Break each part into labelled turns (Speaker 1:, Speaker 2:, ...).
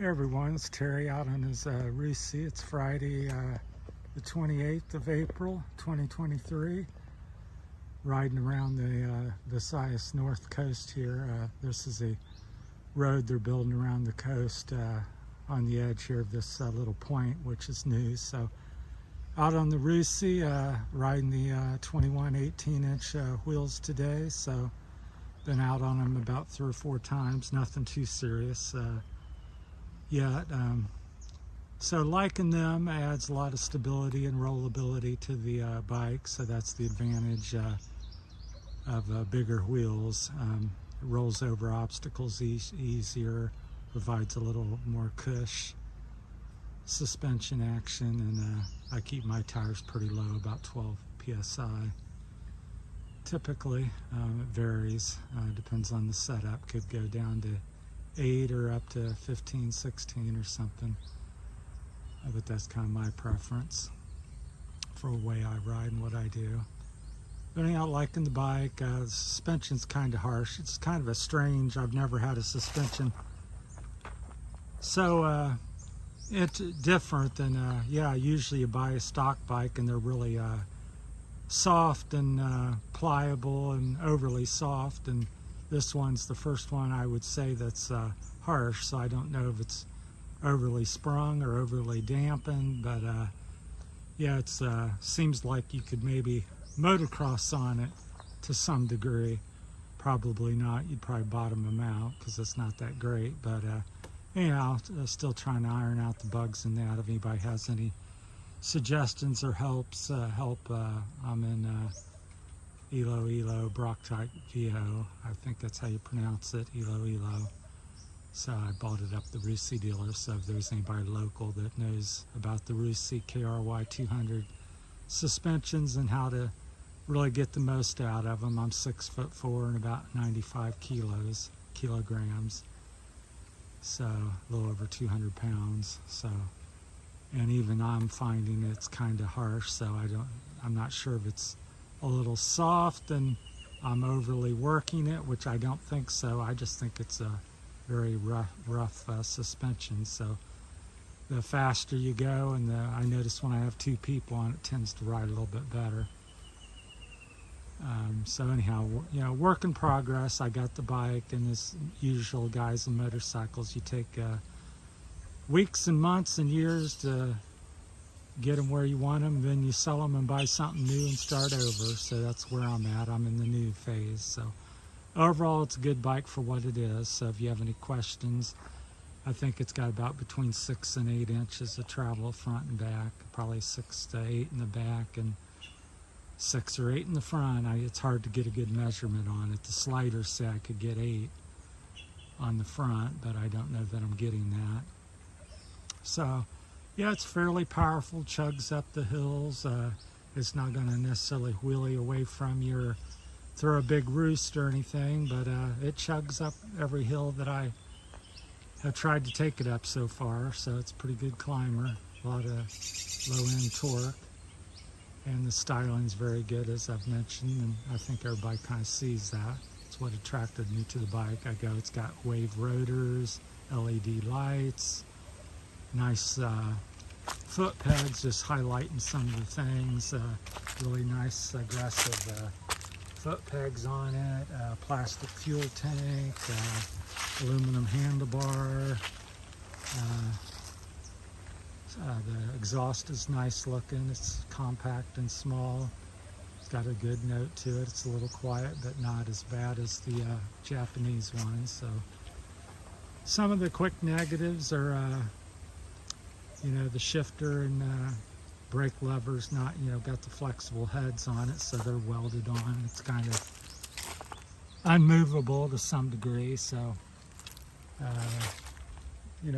Speaker 1: Hey everyone, it's Terry out on his Rusi. It's Friday, the 28th of April, 2023. Riding around the Visayas North Coast here. This is a road they're building around the coast on the edge here of this little point, which is new. So out on the Rusi, riding the 21 18-inch wheels today. So been out on them about 3 or 4 times, nothing too serious yet. So liking them adds a lot of stability and rollability to the bike, so that's the advantage of bigger wheels. It rolls over obstacles easier, provides a little more cush suspension action, and I keep my tires pretty low, about 12 psi. Typically, it varies, depends on the setup, could go down to 8 or up to 15, 16 or something. But that's kind of my preference for the way I ride and what I do. But anyhow, liking the bike. The suspension's kind of harsh. It's kind of a strange, I've never had a suspension so it's different than, usually you buy a stock bike and they're really soft and pliable and overly soft, and this one's the first one I would say that's harsh, so I don't know if it's overly sprung or overly dampened, but yeah, it seems like you could maybe motocross on it to some degree. Probably not. You'd probably bottom them out because it's not that great, but anyhow, still trying to iron out the bugs in that. If anybody has any suggestions or help, I'm in Iloilo, Barotac, Viejo. I think that's how you pronounce it, Iloilo. So I bought it up the Rusi dealer, so if there's anybody local that knows about the Rusi KRY 200 suspensions and how to really get the most out of them. I'm 6'4" and about 95 kilograms. So a little over 200 pounds. So, and even I'm finding it's kind of harsh, so I'm not sure if it's a little soft and I'm overly working it, which I don't think so. I just think it's a very rough suspension. So the faster you go, and I notice when I have 2 people on it, tends to ride a little bit better. So anyhow, work in progress. I got the bike, and as usual, guys and motorcycles, you take weeks and months and years to get them where you want them, then you sell them and buy something new and start over. So that's where I'm at. I'm in the new phase. So overall, it's a good bike for what it is. So if you have any questions, I think it's got about between 6 and 8 inches of travel front and back, probably 6 to 8 in the back and 6 or 8 in the front. It's hard to get a good measurement on it. The sliders say I could get 8 on the front, but I don't know that I'm getting that. So yeah, it's fairly powerful, chugs up the hills. It's not going to necessarily wheelie away from you or throw a big roost or anything, but it chugs up every hill that I have tried to take it up so far. So it's a pretty good climber, a lot of low-end torque, and the styling's very good, as I've mentioned, and I think everybody kind of sees that. It's what attracted me to the bike. It's got wave rotors, LED lights, nice foot pegs, just highlighting some of the things. Really nice aggressive foot pegs on it, plastic fuel tank, aluminum handlebar. The exhaust is nice looking. It's compact and small. It's got a good note to it. It's a little quiet, but not as bad as the Japanese ones. So some of the quick negatives are the shifter and brake levers not, got the flexible heads on it, so they're welded on. It's kind of unmovable to some degree, so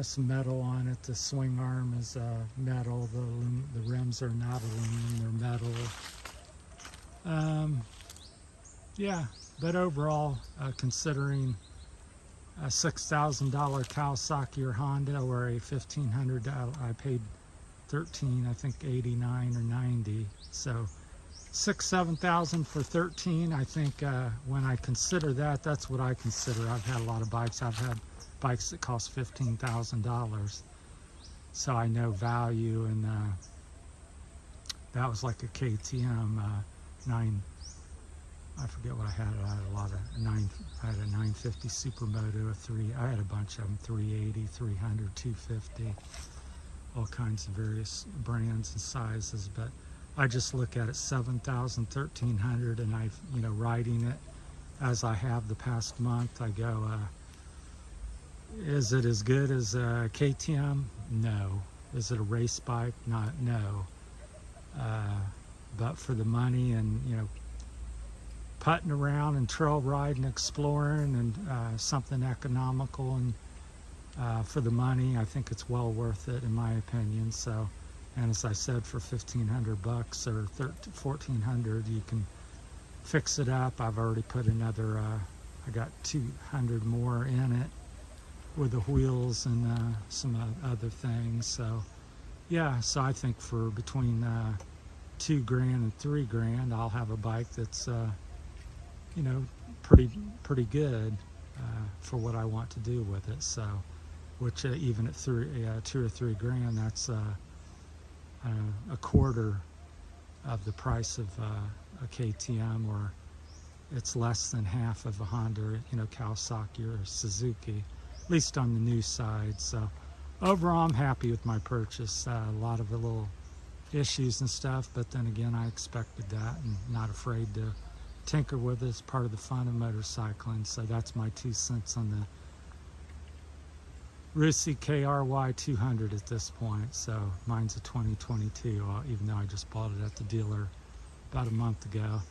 Speaker 1: some metal on it. The swing arm is metal. The rims are not aluminum, they're metal. Yeah, but overall, considering a $6,000 Kawasaki or Honda, or a $1,500, I paid $13, I think 89 or 90. So $6,000-7,000 for 13. I think when I consider that, that's what I consider. I've had a lot of bikes. I've had bikes that cost $15,000. So I know value, and that was like a KTM 9. I forget what I had. I had a lot of I had a 950 Supermoto, I had a bunch of them, 380, 300, 250, all kinds of various brands and sizes. But I just look at it 7,000, 1,300, and I've, riding it as I have the past month, I go, is it as good as a KTM? No. Is it a race bike? No. But for the money and, putting around and trail riding, exploring, and something economical, and for the money, I think it's well worth it in my opinion. So, and as I said, for $1,500 or $1,400, you can fix it up. I've already put another, I got 200 more in it with the wheels and some other things. So yeah, so I think for between $2,000 and $3,000, I'll have a bike that's pretty good for what I want to do with it. So, which even at $2,000 or $3,000, that's a quarter of the price of a KTM, or it's less than half of a Honda, Kawasaki or Suzuki, at least on the new side. So overall, I'm happy with my purchase. A lot of the little issues and stuff, but then again, I expected that, and not afraid to tinker with it. It's part of the fun of motorcycling. So that's my 2 cents on the Rusi KRY 200 at this point. So mine's a 2022, even though I just bought it at the dealer about a month ago.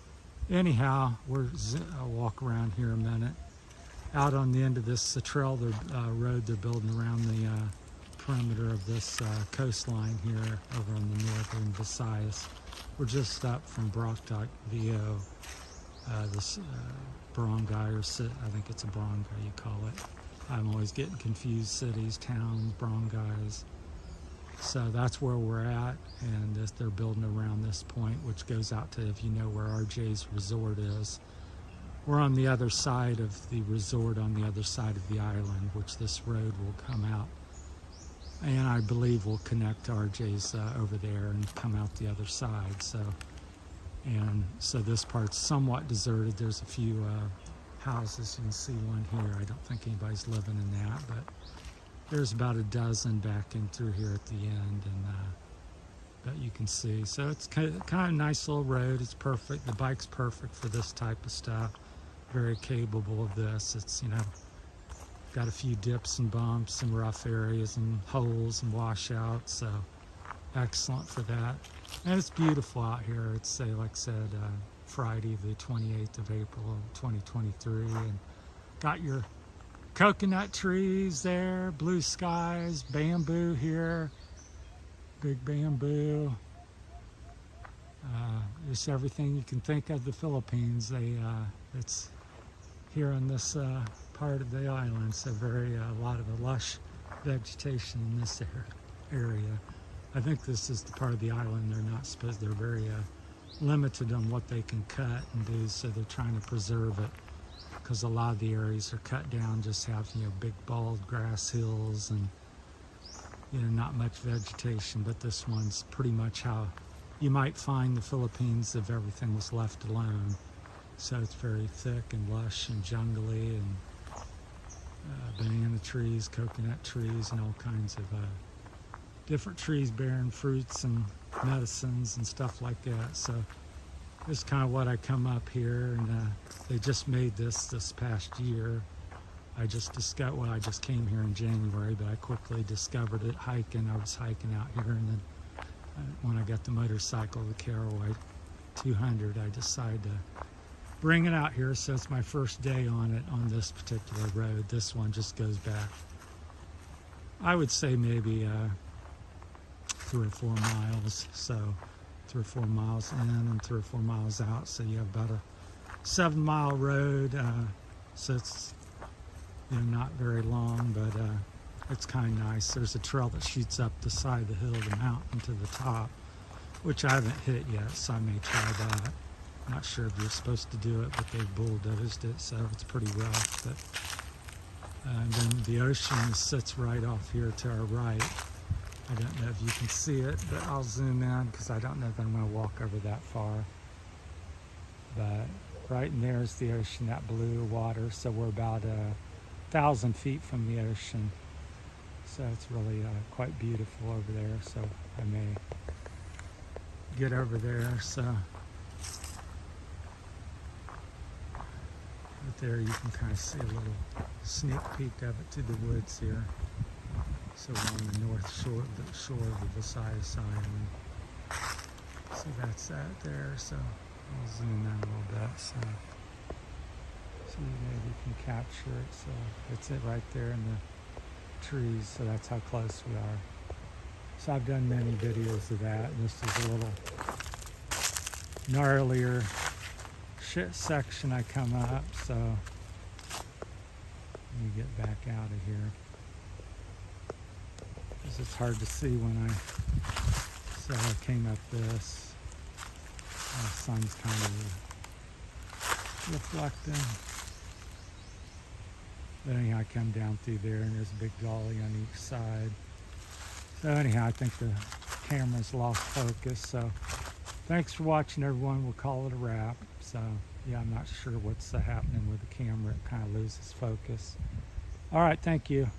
Speaker 1: Anyhow, I'll walk around here a minute. Out on the end of this trail, road they're building around the perimeter of this coastline here over on the northern Visayas. We're just up from Barotac, Viejo. This barangay, or I think it's a barangay you call it. I'm always getting confused, cities, towns, barangays. So that's where we're at, and they're building around this point, which goes out to, if you know where RJ's resort is. We're on the other side of the resort, on the other side of the island, which this road will come out, and I believe will connect to RJ's over there and come out the other side. So this part's somewhat deserted. There's a few houses. You can see one here. I don't think anybody's living in that, but there's about a dozen back in through here at the end, and but you can see. So it's kind of a nice little road. It's perfect. The bike's perfect for this type of stuff. Very capable of this. It's, got a few dips and bumps and rough areas and holes and washouts. So excellent for that. And it's beautiful out here. It's, say, like I said, Friday the 28th of April of 2023, and got your coconut trees there, blue skies, bamboo here, big bamboo. Just everything you can think of the Philippines. It's here on this part of the island, so a lot of a lush vegetation in this area. I think this is the part of the island they're very limited on what they can cut and do, so they're trying to preserve it, because a lot of the areas are cut down, just have big bald grass hills and not much vegetation. But this one's pretty much how you might find the Philippines if everything was left alone. So it's very thick and lush and jungly, and banana trees, coconut trees, and all kinds of different trees bearing fruits and medicines and stuff like that. So this is kind of what I come up here, and they just made this past year. I just came here in January, but I quickly discovered it hiking. I was hiking out here, and then when I got the motorcycle, the KRY 200, I decided to bring it out here. So it's my first day on it, on this particular road. This one just goes back, I would say, maybe 3 or 4 miles. So 3 or 4 miles in and 3 or 4 miles out. So you have about a 7-mile road. So it's not very long, but it's kind of nice. There's a trail that shoots up the side of the hill, the mountain, to the top, which I haven't hit yet, so I may try that. Not sure if you're supposed to do it, but they've bulldozed it, so it's pretty rough. But And then the ocean sits right off here to our right. I don't know if you can see it, but I'll zoom in because I don't know if I'm going to walk over that far. But right in there is the ocean, that blue water. So we're about 1,000 feet from the ocean. So it's really quite beautiful over there. So I may get over there. So right there you can kind of see a little sneak peek of it to the woods here. So we're on the north shore, the shore of the Visayas Island. So that's that there. So I'll zoom in a little bit. So maybe you can capture it. So it's it right there in the trees. So that's how close we are. So I've done many videos of that. And this is a little gnarlier section I come up. So let me get back out of here. Because it's hard to see when so I came up this. The sun's kind of reflecting. But anyhow, I come down through there and there's a big gully on each side. So anyhow, I think the camera's lost focus. So thanks for watching, everyone. We'll call it a wrap. So yeah, I'm not sure what's happening with the camera. It kind of loses focus. All right, thank you.